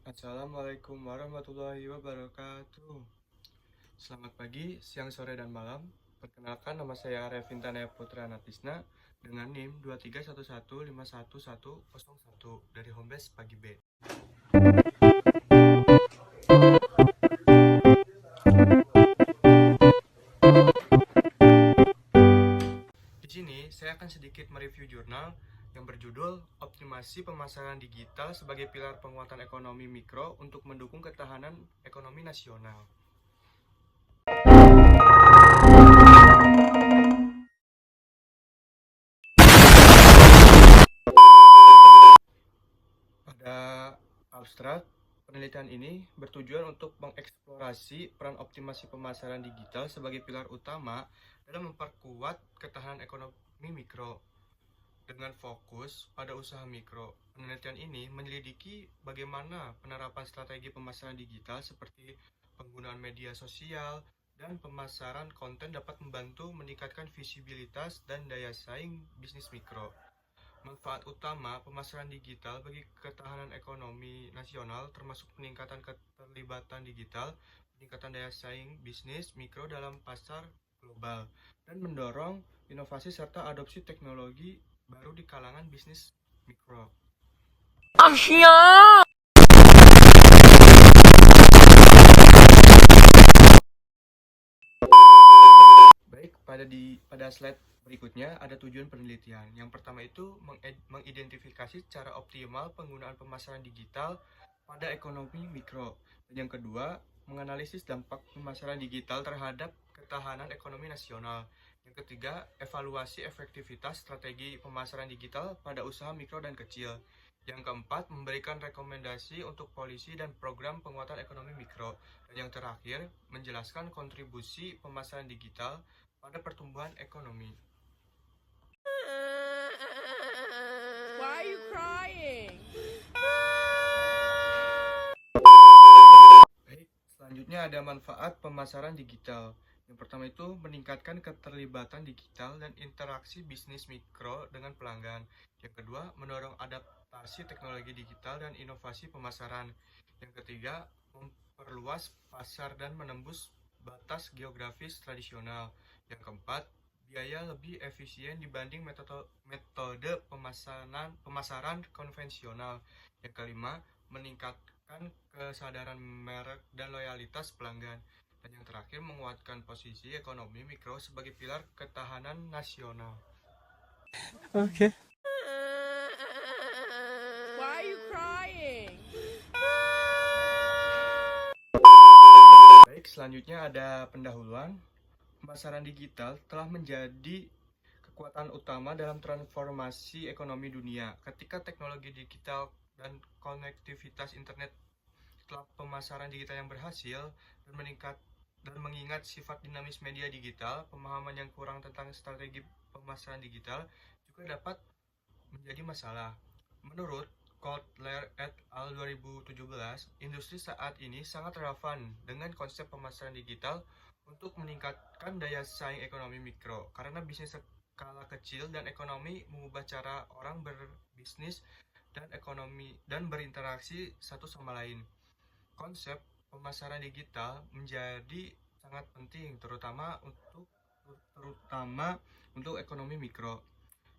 Assalamualaikum warahmatullahi wabarakatuh. Selamat pagi, siang, sore, dan malam. Perkenalkan, nama saya Arifin Tanaya Putra Natisna dengan NIM 231151101 dari Homebase Pagi B. Di sini saya akan sedikit mereview jurnal yang berjudul Optimasi Pemasaran Digital sebagai Pilar Penguatan Ekonomi Mikro untuk Mendukung Ketahanan Ekonomi Nasional. Pada abstrak, penelitian ini bertujuan untuk mengeksplorasi peran optimasi pemasaran digital sebagai pilar utama dalam memperkuat ketahanan ekonomi mikro. Dengan fokus pada usaha mikro, penelitian ini menyelidiki bagaimana penerapan strategi pemasaran digital seperti penggunaan media sosial dan pemasaran konten dapat membantu meningkatkan visibilitas dan daya saing bisnis mikro. Manfaat utama pemasaran digital bagi ketahanan ekonomi nasional termasuk peningkatan keterlibatan digital, peningkatan daya saing bisnis mikro dalam pasar global, dan mendorong inovasi serta adopsi teknologi baru di kalangan bisnis mikro. Baik, pada slide berikutnya ada tujuan penelitian. Yang pertama itu mengidentifikasi cara optimal penggunaan pemasaran digital pada ekonomi mikro. Dan yang kedua, menganalisis dampak pemasaran digital terhadap ketahanan ekonomi nasional. Yang ketiga, evaluasi efektivitas strategi pemasaran digital pada usaha mikro dan kecil. Yang keempat, memberikan rekomendasi untuk polisi dan program penguatan ekonomi mikro. Dan yang terakhir, menjelaskan kontribusi pemasaran digital pada pertumbuhan ekonomi. Why are you crying? Baik, selanjutnya ada manfaat pemasaran digital. Yang pertama itu meningkatkan keterlibatan digital dan interaksi bisnis mikro dengan pelanggan. Yang kedua, mendorong adaptasi teknologi digital dan inovasi pemasaran. Yang ketiga, memperluas pasar dan menembus batas geografis tradisional. Yang keempat, biaya lebih efisien dibanding metode pemasaran konvensional. Yang kelima, meningkatkan kesadaran merek dan loyalitas pelanggan. Dan yang terakhir, menguatkan posisi ekonomi mikro sebagai pilar ketahanan nasional. Okay. Why are you crying? Baik, selanjutnya ada pendahuluan. Pemasaran digital telah menjadi kekuatan utama dalam transformasi ekonomi dunia. Ketika teknologi digital dan konektivitas internet setelah pemasaran digital yang berhasil dan mengingat sifat dinamis media digital, pemahaman yang kurang tentang strategi pemasaran digital juga dapat menjadi masalah. Menurut Kotler et al. 2017, industri saat ini sangat relevan dengan konsep pemasaran digital untuk meningkatkan daya saing ekonomi mikro, karena bisnis skala kecil dan ekonomi mengubah cara orang berbisnis dan berinteraksi satu sama lain. Konsep pemasaran digital menjadi sangat penting terutama untuk ekonomi mikro.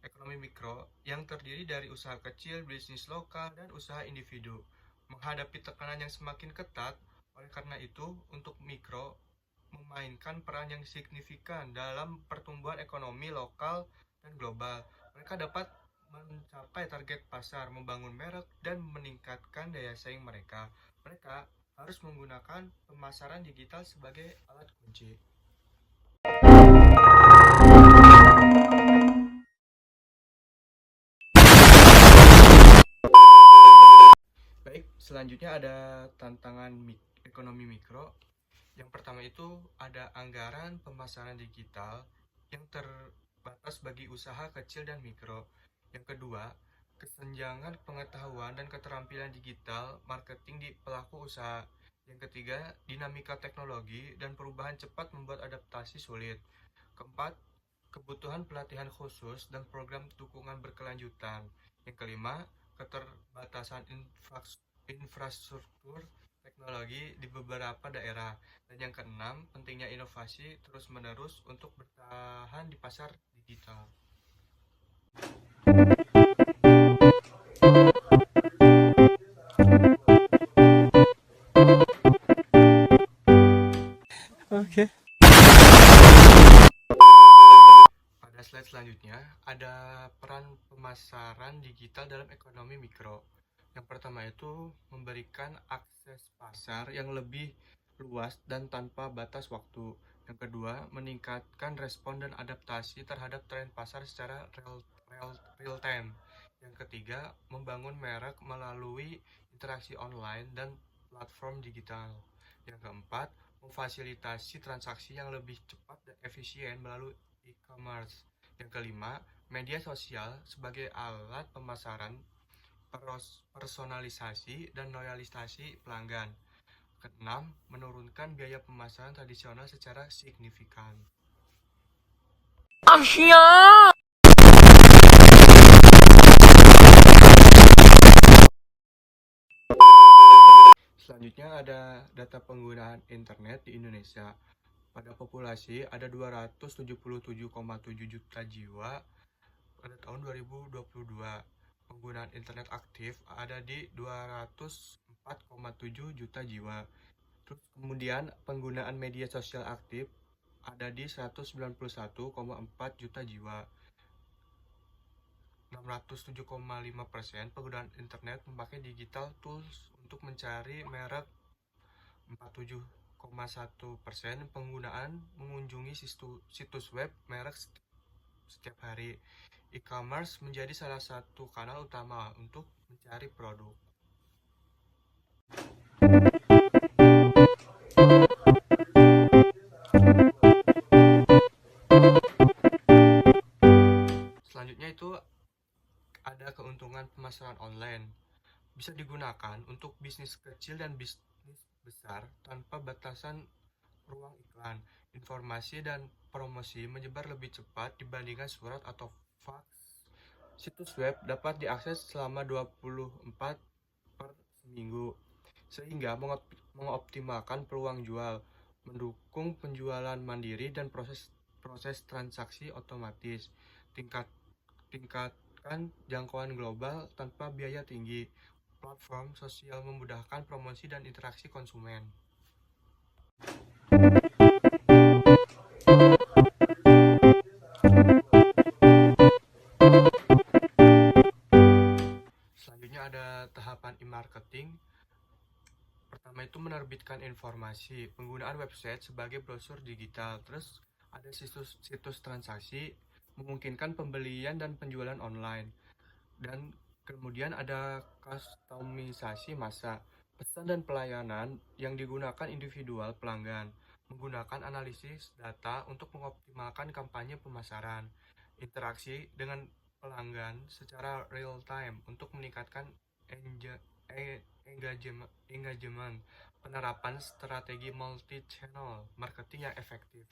Ekonomi mikro yang terdiri dari usaha kecil, bisnis lokal, dan usaha individu menghadapi tekanan yang semakin ketat. Oleh karena itu, untuk mikro memainkan peran yang signifikan dalam pertumbuhan ekonomi lokal dan global. Mereka dapat mencapai target pasar, membangun merek, dan meningkatkan daya saing mereka. Mereka harus menggunakan pemasaran digital sebagai alat kunci. Baik, selanjutnya ada tantangan ekonomi mikro. Yang pertama itu ada anggaran pemasaran digital yang terbatas bagi usaha kecil dan mikro. Yang kedua, kesenjangan pengetahuan dan keterampilan digital marketing di pelaku usaha. Yang ketiga, dinamika teknologi dan perubahan cepat membuat adaptasi sulit. Keempat, kebutuhan pelatihan khusus dan program dukungan berkelanjutan. Yang kelima, keterbatasan infrastruktur teknologi di beberapa daerah. Dan yang keenam, pentingnya inovasi terus-menerus untuk bertahan di pasar digital. Okay. Pada slide selanjutnya, ada peran pemasaran digital dalam ekonomi mikro. Yang pertama itu memberikan akses pasar yang lebih luas dan tanpa batas waktu. Yang kedua, meningkatkan respon dan adaptasi terhadap tren pasar secara real time. Yang ketiga, membangun merek melalui interaksi online dan platform digital. Yang keempat, memfasilitasi transaksi yang lebih cepat dan efisien melalui e-commerce. Yang kelima, media sosial sebagai alat pemasaran, personalisasi, dan loyalisasi pelanggan. Keenam, menurunkan biaya pemasaran tradisional secara signifikan. Selanjutnya ada data penggunaan internet di Indonesia. Pada populasi ada 277,7 juta jiwa pada tahun 2022. Penggunaan internet aktif ada di 204,7 juta jiwa. Terus kemudian penggunaan media sosial aktif ada di 191,4 juta jiwa. 607,5% penggunaan internet memakai digital tools untuk mencari merek. 47,1% penggunaan mengunjungi situs web merek setiap hari. E-commerce menjadi salah satu kanal utama untuk mencari produk. Selanjutnya itu ada keuntungan pemasaran online. Bisa digunakan untuk bisnis kecil dan bisnis besar tanpa batasan ruang iklan. Informasi dan promosi menyebar lebih cepat dibandingkan surat atau fax. Situs web dapat diakses selama 24 per seminggu, sehingga mengoptimalkan peluang jual, mendukung penjualan mandiri dan proses transaksi otomatis, tingkatkan jangkauan global tanpa biaya tinggi. Platform sosial memudahkan promosi dan interaksi konsumen. Selanjutnya ada tahapan e-marketing. Pertama itu menerbitkan informasi, penggunaan website sebagai brosur digital. Terus ada situs transaksi, memungkinkan pembelian dan penjualan online. Dan kemudian ada kustomisasi masa, pesan dan pelayanan yang digunakan individual pelanggan, menggunakan analisis data untuk mengoptimalkan kampanye pemasaran, interaksi dengan pelanggan secara real time untuk meningkatkan engagement, penerapan strategi multi-channel marketing yang efektif.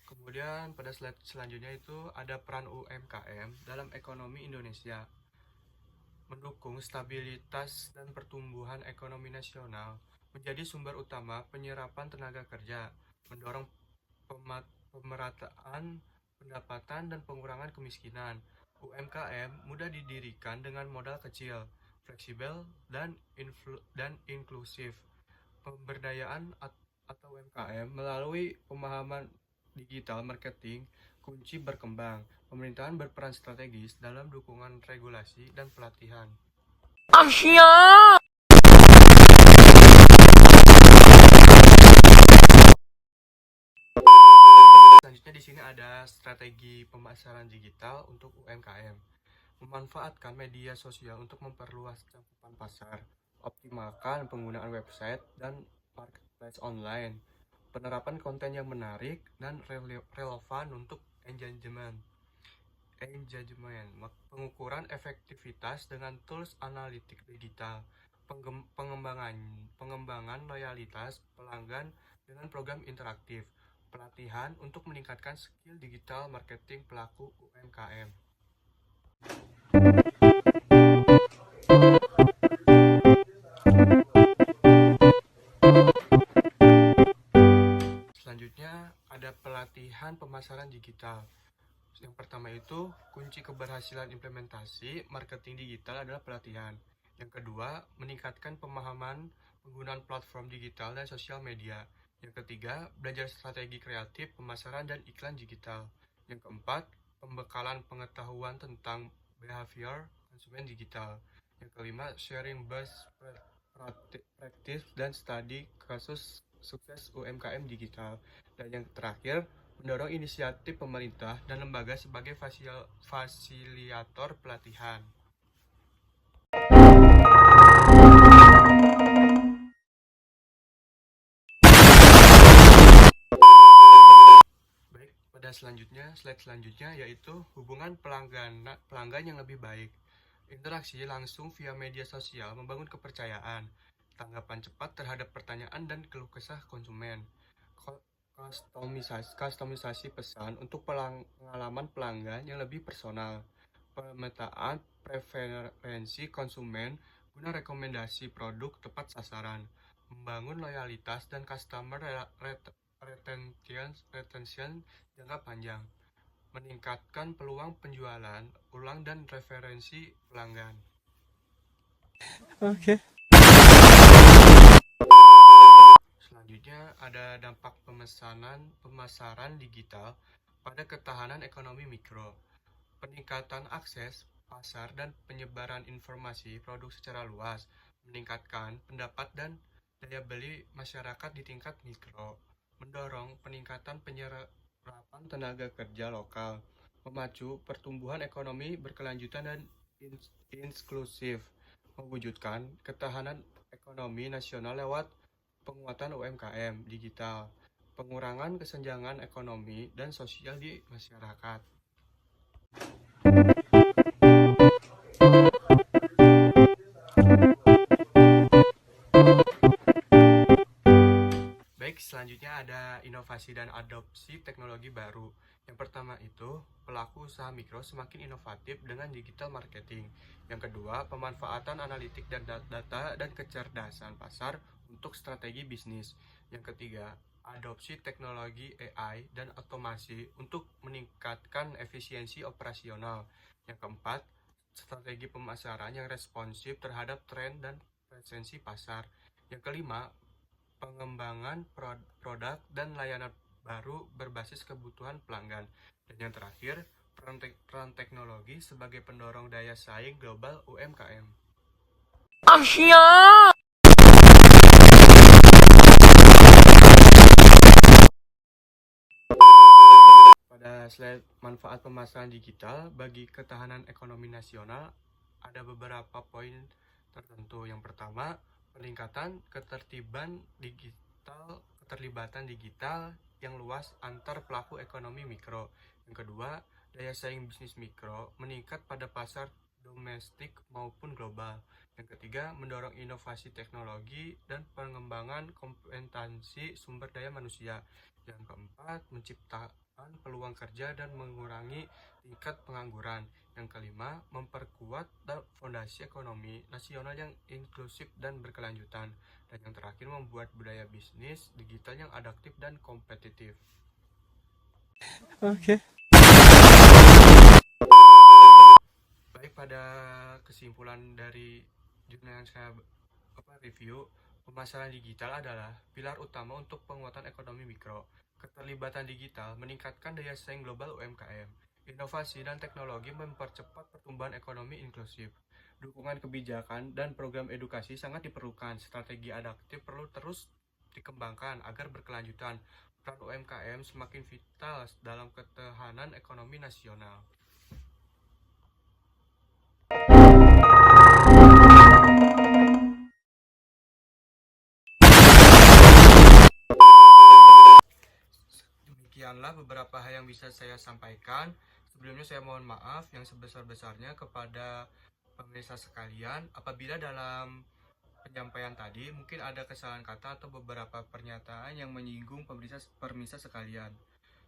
Kemudian pada slide selanjutnya itu ada peran UMKM dalam ekonomi Indonesia. Mendukung stabilitas dan pertumbuhan ekonomi nasional, menjadi sumber utama penyerapan tenaga kerja, mendorong pemerataan pendapatan dan pengurangan kemiskinan. UMKM mudah didirikan dengan modal kecil, fleksibel, dan inklusif. Pemberdayaan atau UMKM melalui pemahaman digital marketing kunci berkembang. Pemerintahan berperan strategis dalam dukungan regulasi dan pelatihan. Selanjutnya di sini ada strategi pemasaran digital untuk UMKM. Memanfaatkan media sosial untuk memperluas cakupan pasar, optimalkan penggunaan website dan marketplace online, penerapan konten yang menarik dan relevan untuk engagement, pengukuran efektivitas dengan tools analitik digital, pengembangan loyalitas pelanggan dengan program interaktif, pelatihan untuk meningkatkan skill digital marketing pelaku UMKM. Selanjutnya ada pelatihan pemasaran digital. Yang pertama itu kunci keberhasilan implementasi marketing digital adalah pelatihan. Yang kedua, meningkatkan pemahaman penggunaan platform digital dan sosial media. Yang ketiga, belajar strategi kreatif pemasaran dan iklan digital. Yang keempat, pembekalan pengetahuan tentang behavior konsumen digital. Yang kelima, sharing best practice dan studi kasus sukses UMKM digital. Dan yang terakhir, mendorong inisiatif pemerintah dan lembaga sebagai fasilitator pelatihan. Baik, pada slide selanjutnya yaitu hubungan pelanggan yang lebih baik. Interaksi langsung via media sosial membangun kepercayaan, tanggapan cepat terhadap pertanyaan dan keluh kesah konsumen, kustomisasi pesan untuk pengalaman pelanggan yang lebih personal, pemetaan preferensi konsumen guna rekomendasi produk tepat sasaran, membangun loyalitas dan customer retention jangka panjang, meningkatkan peluang penjualan ulang dan referensi pelanggan. Okay. Selanjutnya ada dampak pemasaran digital pada ketahanan ekonomi mikro. Peningkatan akses pasar dan penyebaran informasi produk secara luas, meningkatkan pendapat dan daya beli masyarakat di tingkat mikro, mendorong peningkatan penyerapan tenaga kerja lokal, memacu pertumbuhan ekonomi berkelanjutan dan inklusif, mewujudkan ketahanan ekonomi nasional lewat penguatan UMKM digital, pengurangan kesenjangan ekonomi dan sosial di masyarakat. Baik, selanjutnya ada inovasi dan adopsi teknologi baru. Yang pertama itu, pelaku usaha mikro semakin inovatif dengan digital marketing. Yang kedua, pemanfaatan analitik dan data dan kecerdasan pasar untuk strategi bisnis. Yang ketiga, adopsi teknologi AI dan otomasi untuk meningkatkan efisiensi operasional. Yang keempat, strategi pemasaran yang responsif terhadap tren dan presensi pasar. Yang kelima, pengembangan produk dan layanan baru berbasis kebutuhan pelanggan. Dan yang terakhir, peran teknologi sebagai pendorong daya saing global UMKM. Pada slide manfaat pemasaran digital bagi ketahanan ekonomi nasional, ada beberapa poin tertentu. Yang pertama, peningkatan keterlibatan digital yang luas antar pelaku ekonomi mikro. Yang kedua, daya saing bisnis mikro meningkat pada pasar domestik maupun global. Yang ketiga, mendorong inovasi teknologi dan pengembangan kompetensi sumber daya manusia. Yang keempat, menciptakan peluang kerja dan mengurangi tingkat pengangguran. Yang kelima, memperkuat fondasi ekonomi nasional yang inklusif dan berkelanjutan. Dan yang terakhir, membuat budaya bisnis digital yang adaptif dan kompetitif. Okay. Baik, pada kesimpulan dari jurnal yang saya review, pemasaran digital adalah pilar utama untuk penguatan ekonomi mikro. Keterlibatan digital meningkatkan daya saing global UMKM. Inovasi dan teknologi mempercepat pertumbuhan ekonomi inklusif. Dukungan kebijakan dan program edukasi sangat diperlukan. Strategi adaptif perlu terus dikembangkan agar berkelanjutan, peran UMKM semakin vital dalam ketahanan ekonomi nasional. Demikianlah beberapa hal yang bisa saya sampaikan. Sebelumnya saya mohon maaf yang sebesar-besarnya kepada pemirsa sekalian apabila dalam penyampaian tadi mungkin ada kesalahan kata atau beberapa pernyataan yang menyinggung pemirsa sekalian.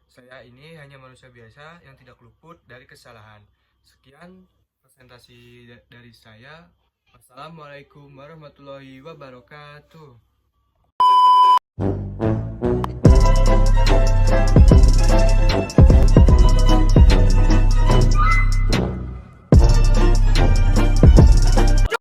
Saya ini hanya manusia biasa yang tidak luput dari kesalahan. Sekian presentasi dari saya. Wassalamualaikum warahmatullahi wabarakatuh.